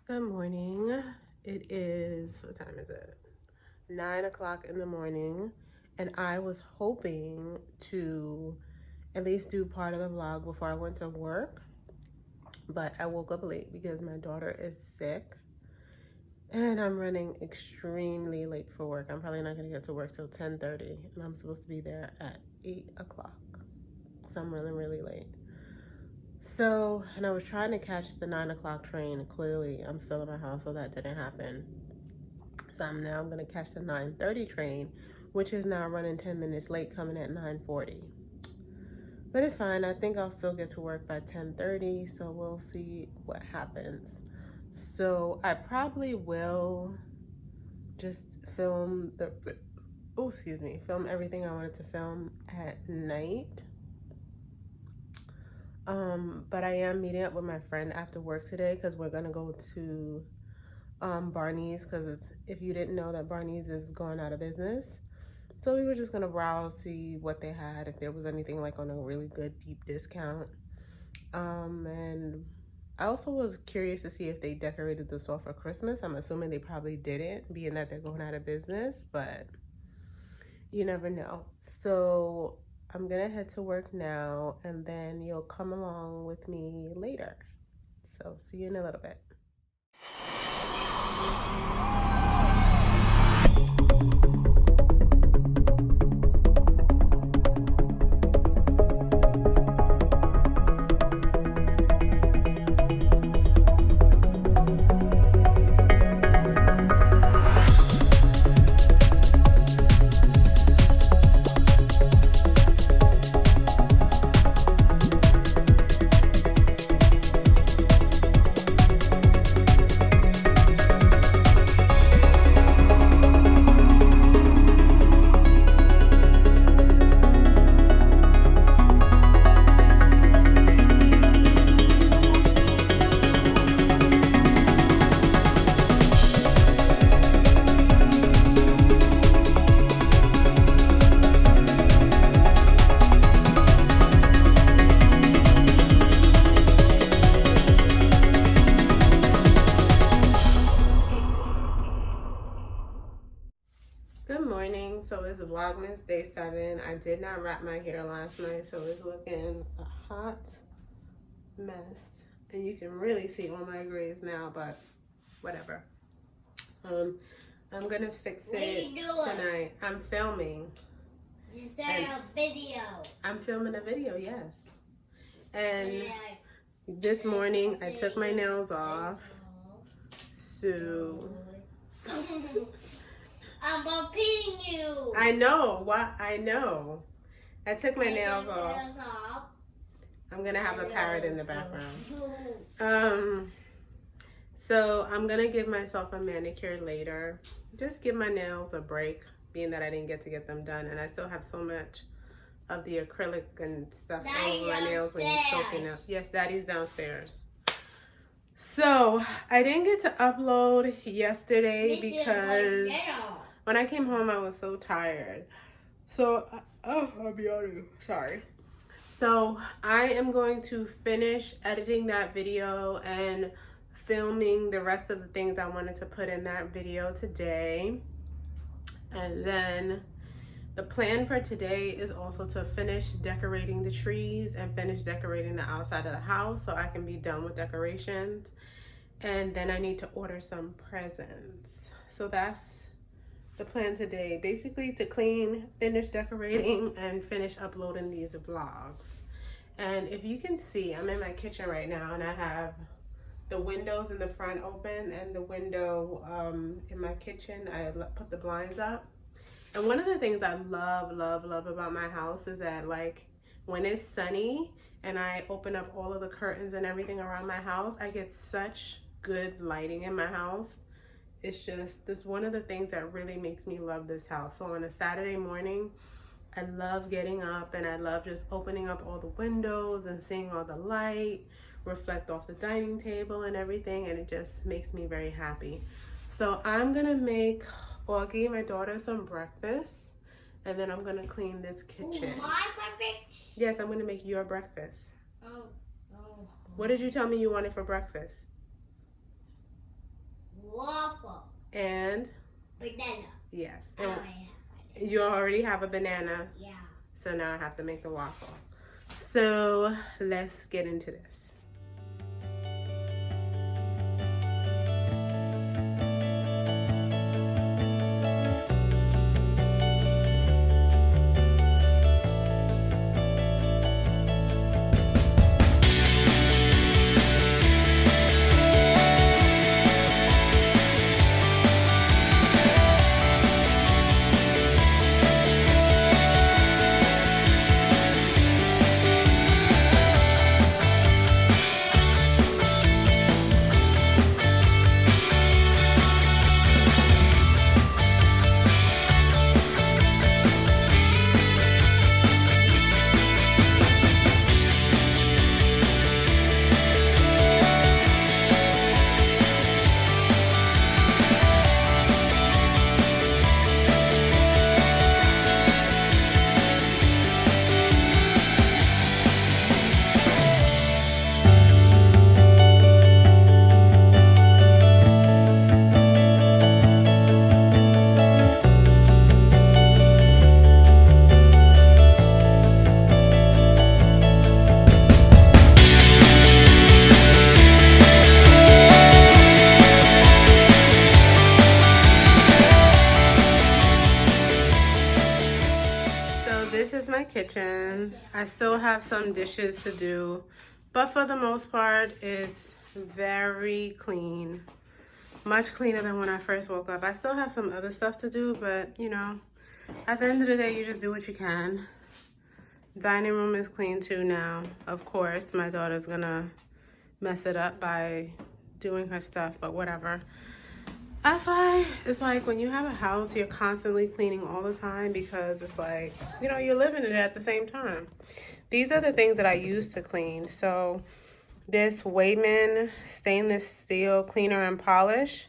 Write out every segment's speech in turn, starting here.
Good morning. It is, what time is it? 9 o'clock in the morning. And I was hoping to at least do part of the vlog before I went to work. But I woke up late because my daughter is sick. And I'm running extremely late for work. I'm probably not going to get to work till 10:30. And I'm supposed to be there at 8 o'clock. So I'm running really late. So, and I was trying to catch the 9 o'clock train. Clearly, I'm still in my house, so that didn't happen. So I'm going to catch the 9:30 train, which is now running 10 minutes late, coming at 9:40. But it's fine. I think I'll still get to work by 10:30, so we'll see what happens. So I probably will just film film everything I wanted to film at night. But I am meeting up with my friend after work today because we're gonna go to Barney's, because if you didn't know, that Barney's is going out of business. So we were just gonna browse, see what they had, if there was anything like on a really good deep discount. And I also was curious to see if they decorated the store for Christmas. I'm assuming they probably didn't, being that they're going out of business, but you never know. So I'm gonna head to work now, and then you'll come along with me later. So see you in a little bit. Good morning. So it's Vlogmas day 7. I did not wrap my hair last night, so it's looking a hot mess. And you can really see all my grays now, but whatever. I'm gonna fix it tonight. I'm filming. Is there a video? I'm filming a video, yes. And this morning I took my nails off. So I'm repeating you. I know. What? I know. I took my nails off. I'm gonna have a parrot in the background. So I'm gonna give myself a manicure later. Just give my nails a break, being that I didn't get to get them done, and I still have so much of the acrylic and stuff all over my nails when you're soaking up. Yes, Daddy's downstairs. So I didn't get to upload yesterday because when I came home I was so tired. So I'll be honest. Sorry. So I am going to finish editing that video and filming the rest of the things I wanted to put in that video today. And then the plan for today is also to finish decorating the trees and finish decorating the outside of the house so I can be done with decorations. And then I need to order some presents. So that's the plan today. Basically to clean, finish decorating, and finish uploading these vlogs. And if you can see, I'm in my kitchen right now and I have the windows in the front open, and the window in my kitchen, I put the blinds up. And one of the things I love about my house is that, like, when it's sunny and I open up all of the curtains and everything around my house, I get such good lighting in my house. It's just, this one of the things that really makes me love this house. So on a Saturday morning, I love getting up and I love just opening up all the windows and seeing all the light reflect off the dining table and everything, and it just makes me very happy. So I'm gonna make Augie, my daughter, some breakfast, and then I'm gonna clean this kitchen. Ooh, my breakfast? Yes, I'm gonna make your breakfast. Oh. What did you tell me you wanted for breakfast? Waffle. And Banana. yes. Oh, And yeah. you already have a banana. Yeah. So now I have to make the waffle. So let's get into this. Kitchen. I still have some dishes to do, but for the most part it's very clean, much cleaner than when I first woke up. I still have some other stuff to do, but you know, at the end of the day you just do what you can. Dining room is clean too now. Of course my daughter's gonna mess it up by doing her stuff, but whatever. That's why it's like when you have a house, you're constantly cleaning all the time because it's like, you know, you're living in it at the same time. These are the things that I use to clean. So this Wayman stainless steel cleaner and polish,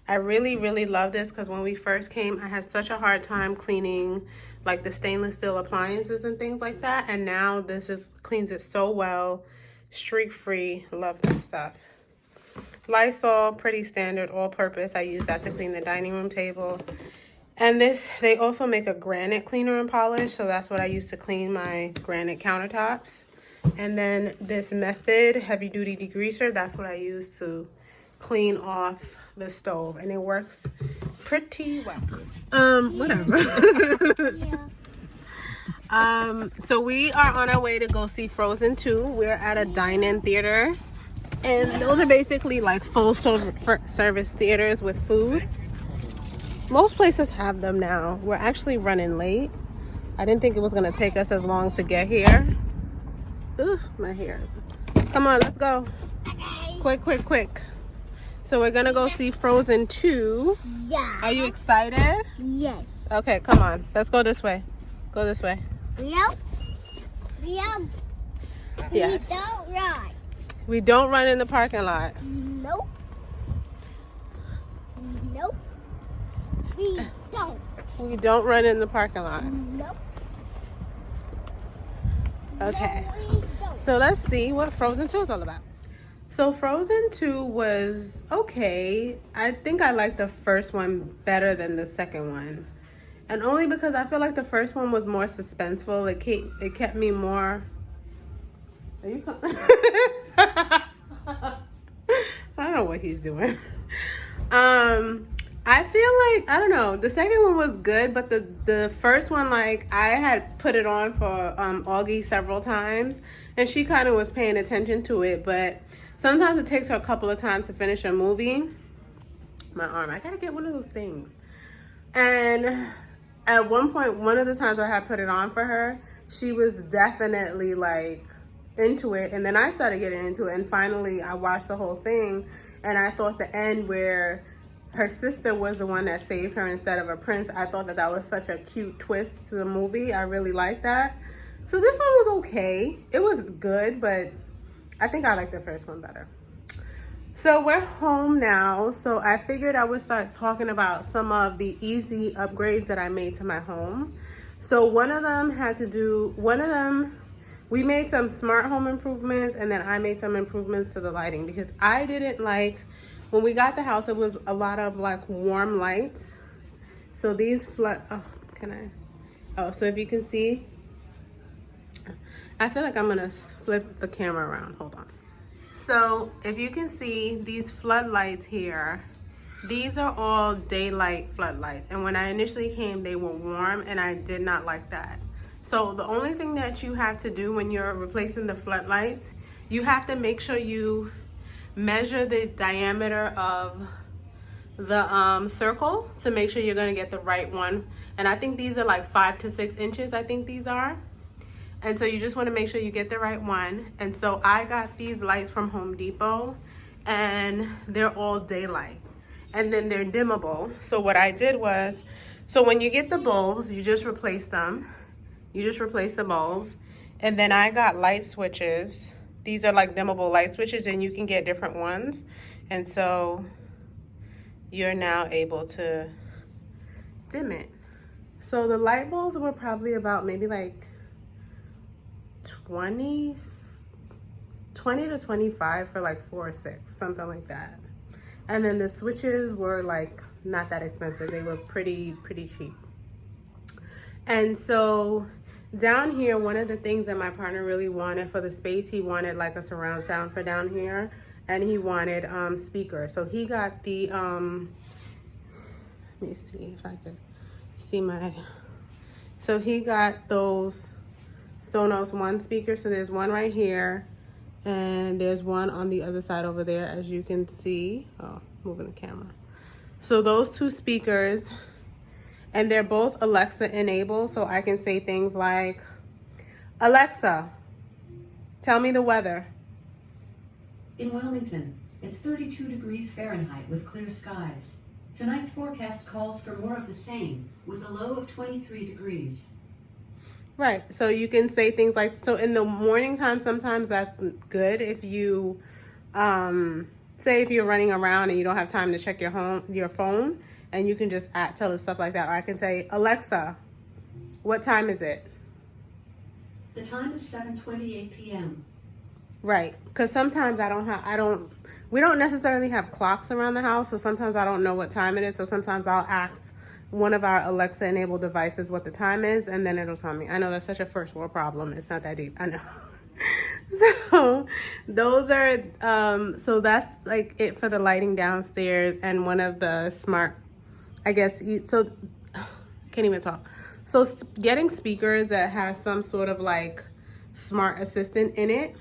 I really, really love this because when we first came, I had such a hard time cleaning like the stainless steel appliances and things like that. And now this cleans it so well, streak free. Love this stuff. Lysol, pretty standard, all-purpose. I use that to clean the dining room table. And this, they also make a granite cleaner and polish, so that's what I use to clean my granite countertops. And then this Method heavy-duty degreaser, that's what I use to clean off the stove, and it works pretty well. Whatever. So we are on our way to go see Frozen 2. We're at a Dine-In theater. And those are basically like full service theaters with food. Most places have them now. We're actually running late. I didn't think it was going to take us as long to get here. Ugh, my hair. Come on, let's go. Quick, quick, quick. So we're going to go see Frozen 2. Yeah. Are you excited? Yes. Okay, come on. Let's go this way. Go this way. Yep. Yes. We don't ride. We don't run in the parking lot. Nope. Nope. We don't. We don't run in the parking lot. Nope. Okay. No, we don't. So let's see what Frozen 2 is all about. So Frozen 2 was okay. I think I liked the first one better than the second one. And only because I feel like the first one was more suspenseful. It kept me more... Are you coming? I don't know what he's doing. I feel like, I don't know, the second one was good, but the first one, like, I had put it on for Augie several times, and she kind of was paying attention to it, but sometimes it takes her a couple of times to finish a movie. My arm, I gotta get one of those things. And at one point, one of the times I had put it on for her, she was definitely like into it, and then I started getting into it, and finally I watched the whole thing, and I thought the end where her sister was the one that saved her instead of a prince, I thought that was such a cute twist to the movie. I really liked that. So this one was okay. It was good, but I think I liked the first one better. So we're home now, so I figured I would start talking about some of the easy upgrades that I made to my home. So one of them, we made some smart home improvements, and then I made some improvements to the lighting because I didn't like when we got the house, it was a lot of like warm lights. So these so if you can see, I feel like I'm gonna flip the camera around. Hold on. So if you can see these floodlights here, these are all daylight floodlights. And when I initially came, they were warm and I did not like that. So the only thing that you have to do when you're replacing the floodlights, you have to make sure you measure the diameter of the circle to make sure you're gonna get the right one. And I think these are like 5 to 6 inches, I think these are. And so you just want to make sure you get the right one. And so I got these lights from Home Depot and they're all daylight. And then they're dimmable. So what I did was, so when you get the bulbs, you just replace them. You just replace the bulbs. And then I got light switches. These are like dimmable light switches and you can get different ones. And so you're now able to dim it. So the light bulbs were probably about maybe like 20 to 25 for like 4 or 6, something like that. And then the switches were like not that expensive. They were pretty cheap. And so down here, one of the things that my partner really wanted for the space, he wanted like a surround sound for down here, and he wanted speakers. So he got the let me see if I could see my, so he got those Sonos One speakers. So there's one right here and there's one on the other side over there, as you can see. Oh, moving the camera. So those 2 speakers, and they're both Alexa enabled, so I can say things like, Alexa, tell me the weather. In Wilmington, it's 32 degrees Fahrenheit with clear skies. Tonight's forecast calls for more of the same, with a low of 23 degrees. Right, so you can say things like, so in the morning time, sometimes that's good if you, say if you're running around and you don't have time to check your phone, and you can just tell it stuff like that. Or I can say, Alexa, what time is it? The time is 7:28 p.m. Right, because sometimes we don't necessarily have clocks around the house, so sometimes I don't know what time it is, so sometimes I'll ask one of our Alexa enabled devices what the time is, and then it'll tell me. I know that's such a first world problem. It's not that deep. I know. So those are so that's like it for the lighting downstairs. And one of the smart, I guess, so can't even talk. So getting speakers that has some sort of like smart assistant in it,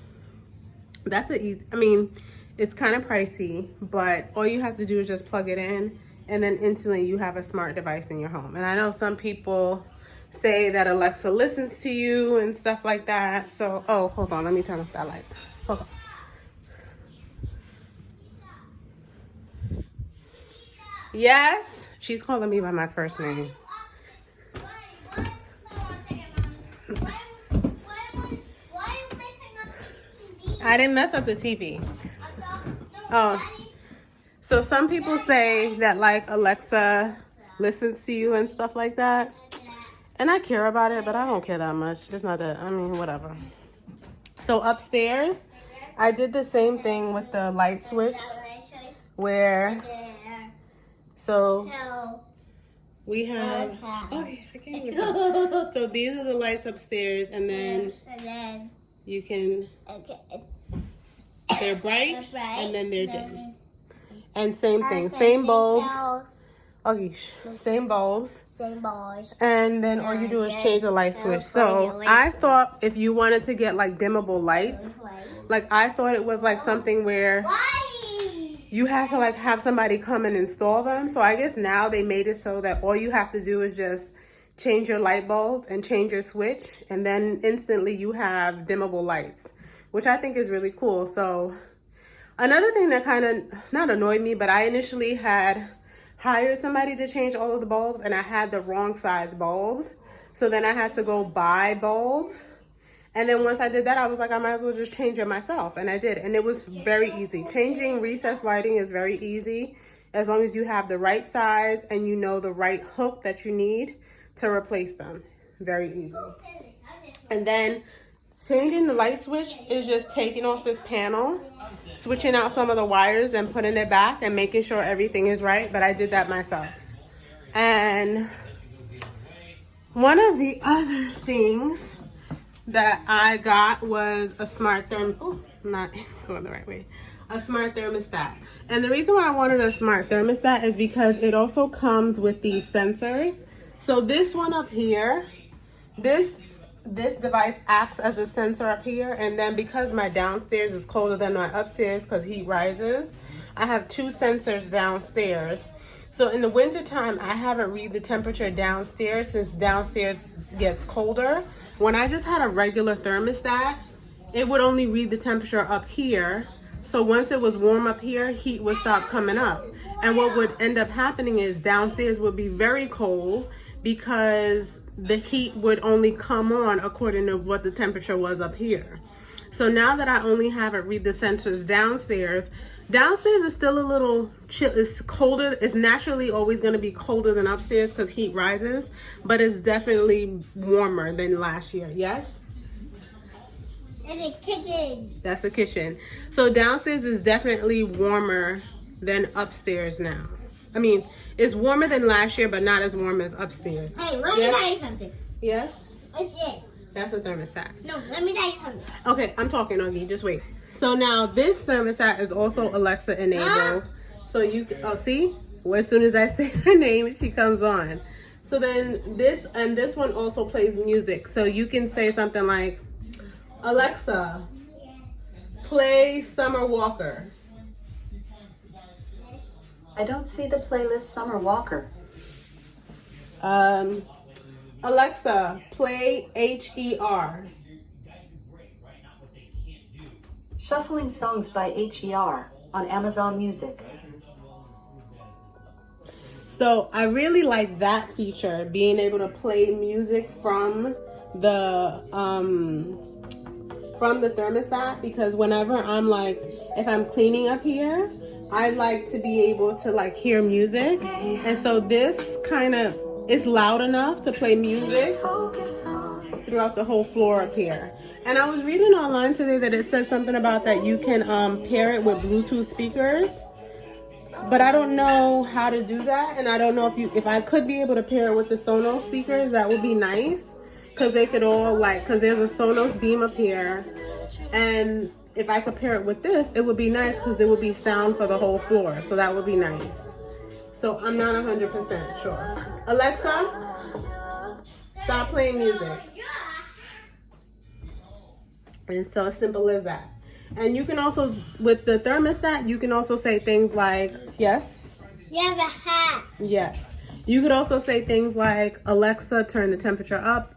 that's the easy, I mean, it's kind of pricey, but all you have to do is just plug it in, and then instantly you have a smart device in your home. And I know some people say that Alexa listens to you and stuff like that. So, oh, hold on, let me turn off that light. Hold on. Yes, she's calling me by my first name. I didn't mess up the TV. Oh. So some people say that like Alexa listens to you and stuff like that. And I care about it, but I don't care that much. It's not that, I mean, whatever. So upstairs, I did the same thing with the light switch where, so we have, okay, I can't even talk. So these are the lights upstairs, and then you can, they're bright and then they're dim. And same thing, same bulbs. Oh, same bulbs. Same bulbs. And then all you do is change the light switch. So I thought if you wanted to get like dimmable lights, like I thought it was like something where you have to like have somebody come and install them. So I guess now they made it so that all you have to do is just change your light bulb and change your switch, and then instantly you have dimmable lights, which I think is really cool. So another thing that kind of not annoyed me, but I initially had hired somebody to change all of the bulbs, and I had the wrong size bulbs. So then I had to go buy bulbs. And then once I did that, I was like, I might as well just change it myself. And I did. And it was very easy. Changing recessed lighting is very easy as long as you have the right size and you know the right hook that you need to replace them. Very easy. And then, changing the light switch is just taking off this panel, switching out some of the wires and putting it back and making sure everything is right. But I did that myself. And one of the other things that I got was a smart not going the right way. A smart thermostat. And the reason why I wanted a smart thermostat is because it also comes with these sensors. So this one up here, this device acts as a sensor up here, and then because my downstairs is colder than my upstairs because heat rises, I have two sensors downstairs. So in the wintertime, I have it read the temperature downstairs since downstairs gets colder. When I just had a regular thermostat, it would only read the temperature up here. So once it was warm up here, heat would stop coming up. And what would end up happening is downstairs would be very cold because the heat would only come on according to what the temperature was up here. So now that I only have it read the sensors downstairs is still a little chill. It's colder. It's naturally always going to be colder than upstairs because heat rises, but it's definitely warmer than last year. Yes? And the kitchen. That's the kitchen. So downstairs is definitely warmer than upstairs now. I mean, it's warmer than last year, but not as warm as upstairs. Hey, let me tell you something. Yes? What's this? That's a thermostat. No, let me tell you something. Okay, I'm talking, Augie. Just wait. So now this thermostat is also Alexa enabled. So you can, see? Well, as soon as I say her name, she comes on. So then this one also plays music. So you can say something like, Alexa, play Summer Walker. I don't see the playlist Summer Walker. Alexa, play HER. Shuffling songs by HER on Amazon Music. So I really like that feature, being able to play music from the thermostat, because whenever I'm like, if I'm cleaning up here, I like to be able to like hear music. And so this kind of is loud enough to play music throughout the whole floor up here. And I was reading online today that it says something about that you can pair it with Bluetooth speakers. But I don't know how to do that. And I don't know if I could be able to pair it with the Sonos speakers, that would be nice. Because they could all because there's a Sonos beam up here. And if I could pair it with this, it would be nice because there would be sound for the whole floor. So that would be nice. So I'm not 100% sure. Alexa, stop playing music. And so simple as that. And you can also, with the thermostat, you can also say things like, yes? You have a hat. Yes. You could also say things like, Alexa, turn the temperature up.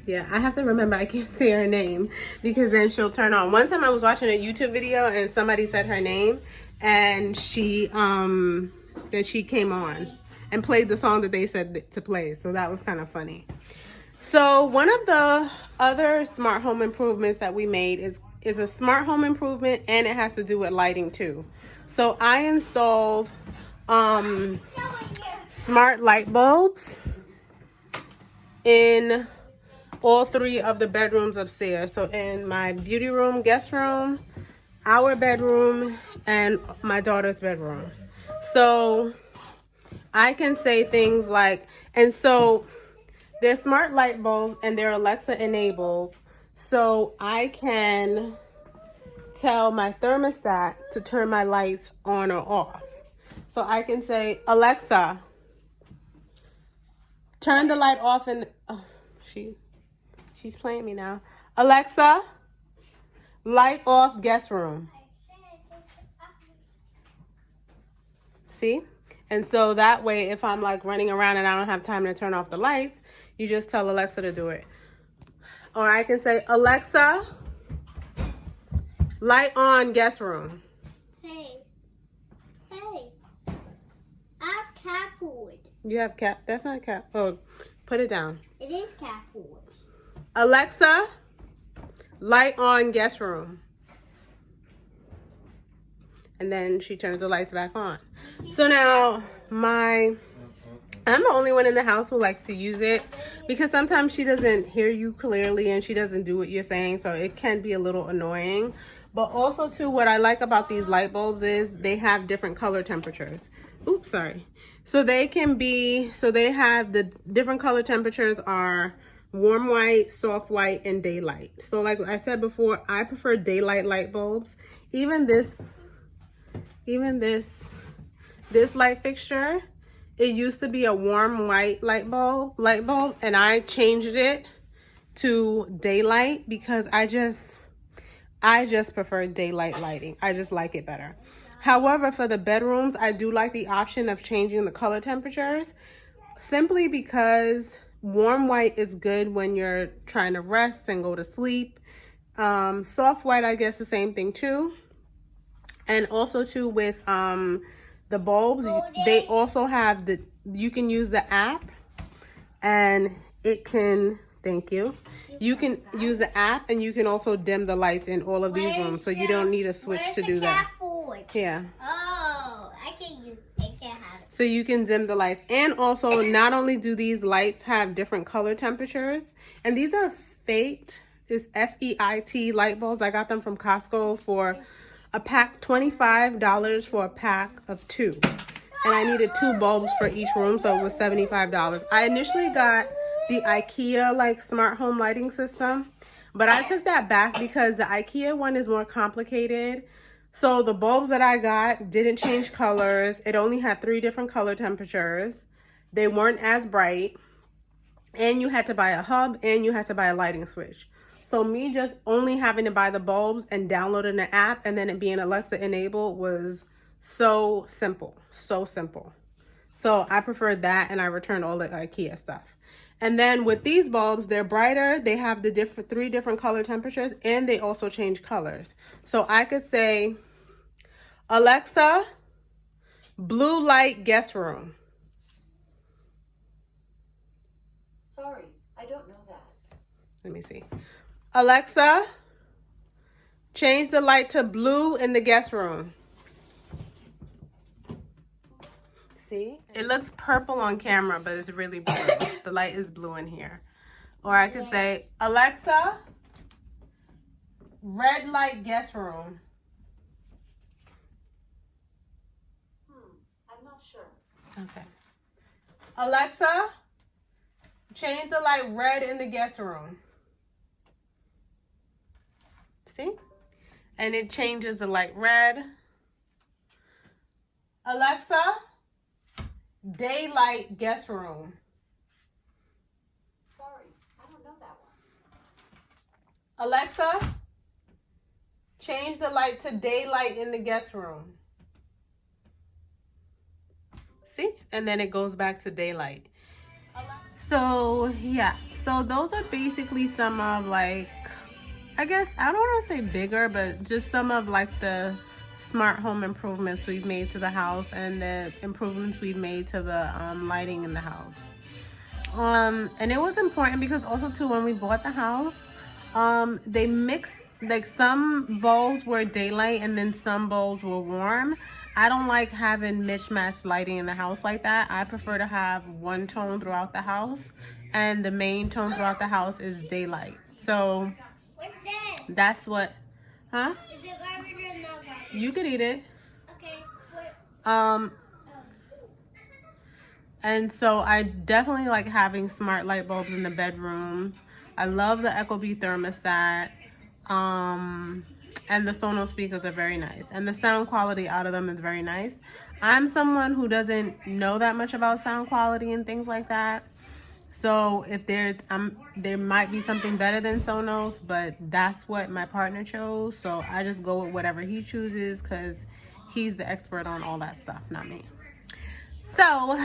Yeah, I have to remember I can't say her name because then she'll turn on. One time I was watching a YouTube video and somebody said her name and she came on and played the song that they said to play. So that was kind of funny. So one of the other smart home improvements that we made is a smart home improvement, and it has to do with lighting too. So I installed smart light bulbs in all three of the bedrooms upstairs. So in my beauty room, guest room, our bedroom, and my daughter's bedroom. So I can say things like, and so they're smart light bulbs and they're Alexa enabled. So I can tell my thermostat to turn my lights on or off. So I can say, Alexa, turn the light off in she's playing me now. Alexa, light off guest room. See? And so that way, if I'm like running around and I don't have time to turn off the lights, you just tell Alexa to do it. Or I can say, Alexa, light on guest room. Hey. I have cat food. You have cat? That's not cat. Oh, put it down. It is cat food. Alexa, light on guest room. And then she turns the lights back on. So now my I'm the only one in the house who likes to use it because sometimes she doesn't hear you clearly and she doesn't do what you're saying, so it can be a little annoying. But also too, what I like about these light bulbs is they have different color temperatures. Oops, sorry. So they have the different color temperatures are warm white, soft white, and daylight. So like I said before, I prefer daylight light bulbs. Even this light fixture, it used to be a warm white light bulb, and I changed it to daylight because I just prefer daylight lighting. I just like it better. However, for the bedrooms, I do like the option of changing the color temperatures simply because warm white is good when you're trying to rest and go to sleep. Soft white, I guess the same thing too. And also too with the bulbs, they also have you can use the app and it can, thank you. You can use the app and you can also dim the lights in all of these rooms, so you don't need a switch to do that. Yeah. Oh, I can't have it. So you can dim the lights. And also, not only do these lights have different color temperatures, and these are FEIT, it's FEIT light bulbs. I got them from Costco for a pack, $25 for a pack of 2. And I needed 2 bulbs for each room, so it was $75. I initially got the IKEA like smart home lighting system, but I took that back because the IKEA one is more complicated. So the bulbs that I got didn't change colors. It only had 3 different color temperatures. They weren't as bright, and you had to buy a hub and you had to buy a lighting switch. So me just only having to buy the bulbs and downloading the app and then it being Alexa enabled was so simple, so simple. So I preferred that, and I returned all the IKEA stuff. And then with these bulbs, they're brighter. They have the 3 different color temperatures, and they also change colors. So I could say, Alexa, blue light guest room. Sorry, I don't know that. Let me see. Alexa, change the light to blue in the guest room. See? It looks purple on camera, but it's really blue. The light is blue in here. Or I could say, Alexa, red light guest room. I'm not sure. Okay. Alexa, change the light red in the guest room. See? And it changes the light red. Alexa, daylight guest room. Sorry, I don't know that one. Alexa, change the light to daylight in the guest room. See? And then it goes back to daylight. So, yeah. So those are basically some of like, I guess, I don't want to say bigger, but just some of like the smart home improvements we've made to the house and the improvements we've made to the lighting in the house. And it was important because also too, when we bought the house, they mixed, like some bulbs were daylight and then some bulbs were warm. I don't like having mismatched lighting in the house like that. I prefer to have one tone throughout the house, and the main tone throughout the house is daylight. So that's what, huh? Is it garbage or not garbage? You could eat it. Okay. And so I definitely like having smart light bulbs in the bedroom. I love the Ecobee thermostat. And the Sonos speakers are very nice. And the sound quality out of them is very nice. I'm someone who doesn't know that much about sound quality and things like that. So if there might be something better than Sonos, but that's what my partner chose. So I just go with whatever he chooses because he's the expert on all that stuff, not me. So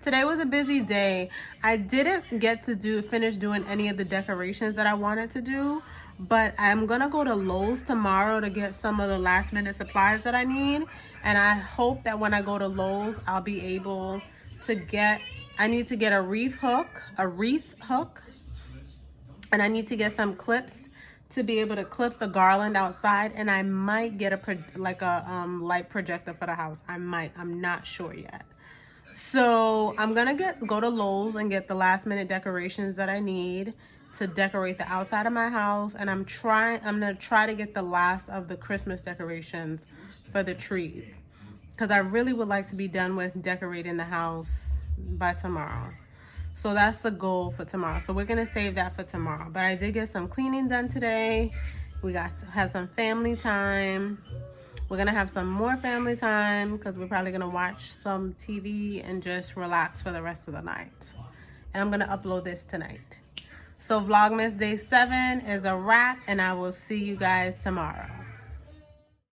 today was a busy day. I didn't get to finish doing any of the decorations that I wanted to do, but I'm gonna go to Lowe's tomorrow to get some of the last minute supplies that I need. And I hope that when I go to Lowe's, I'll be able to I need to get a wreath hook, and I need to get some clips to be able to clip the garland outside. And I might get a light projector for the house. I might, I'm not sure yet. So I'm gonna go to Lowe's and get the last minute decorations that I need to decorate the outside of my house, and I'm gonna try to get the last of the Christmas decorations for the trees, because I really would like to be done with decorating the house by tomorrow. So that's the goal for tomorrow. So we're gonna save that for tomorrow. But I did get some cleaning done today. We had some family time. We're gonna have some more family time because we're probably gonna watch some TV and just relax for the rest of the night. And I'm gonna upload this tonight. So Vlogmas Day 7 is a wrap, and I will see you guys tomorrow.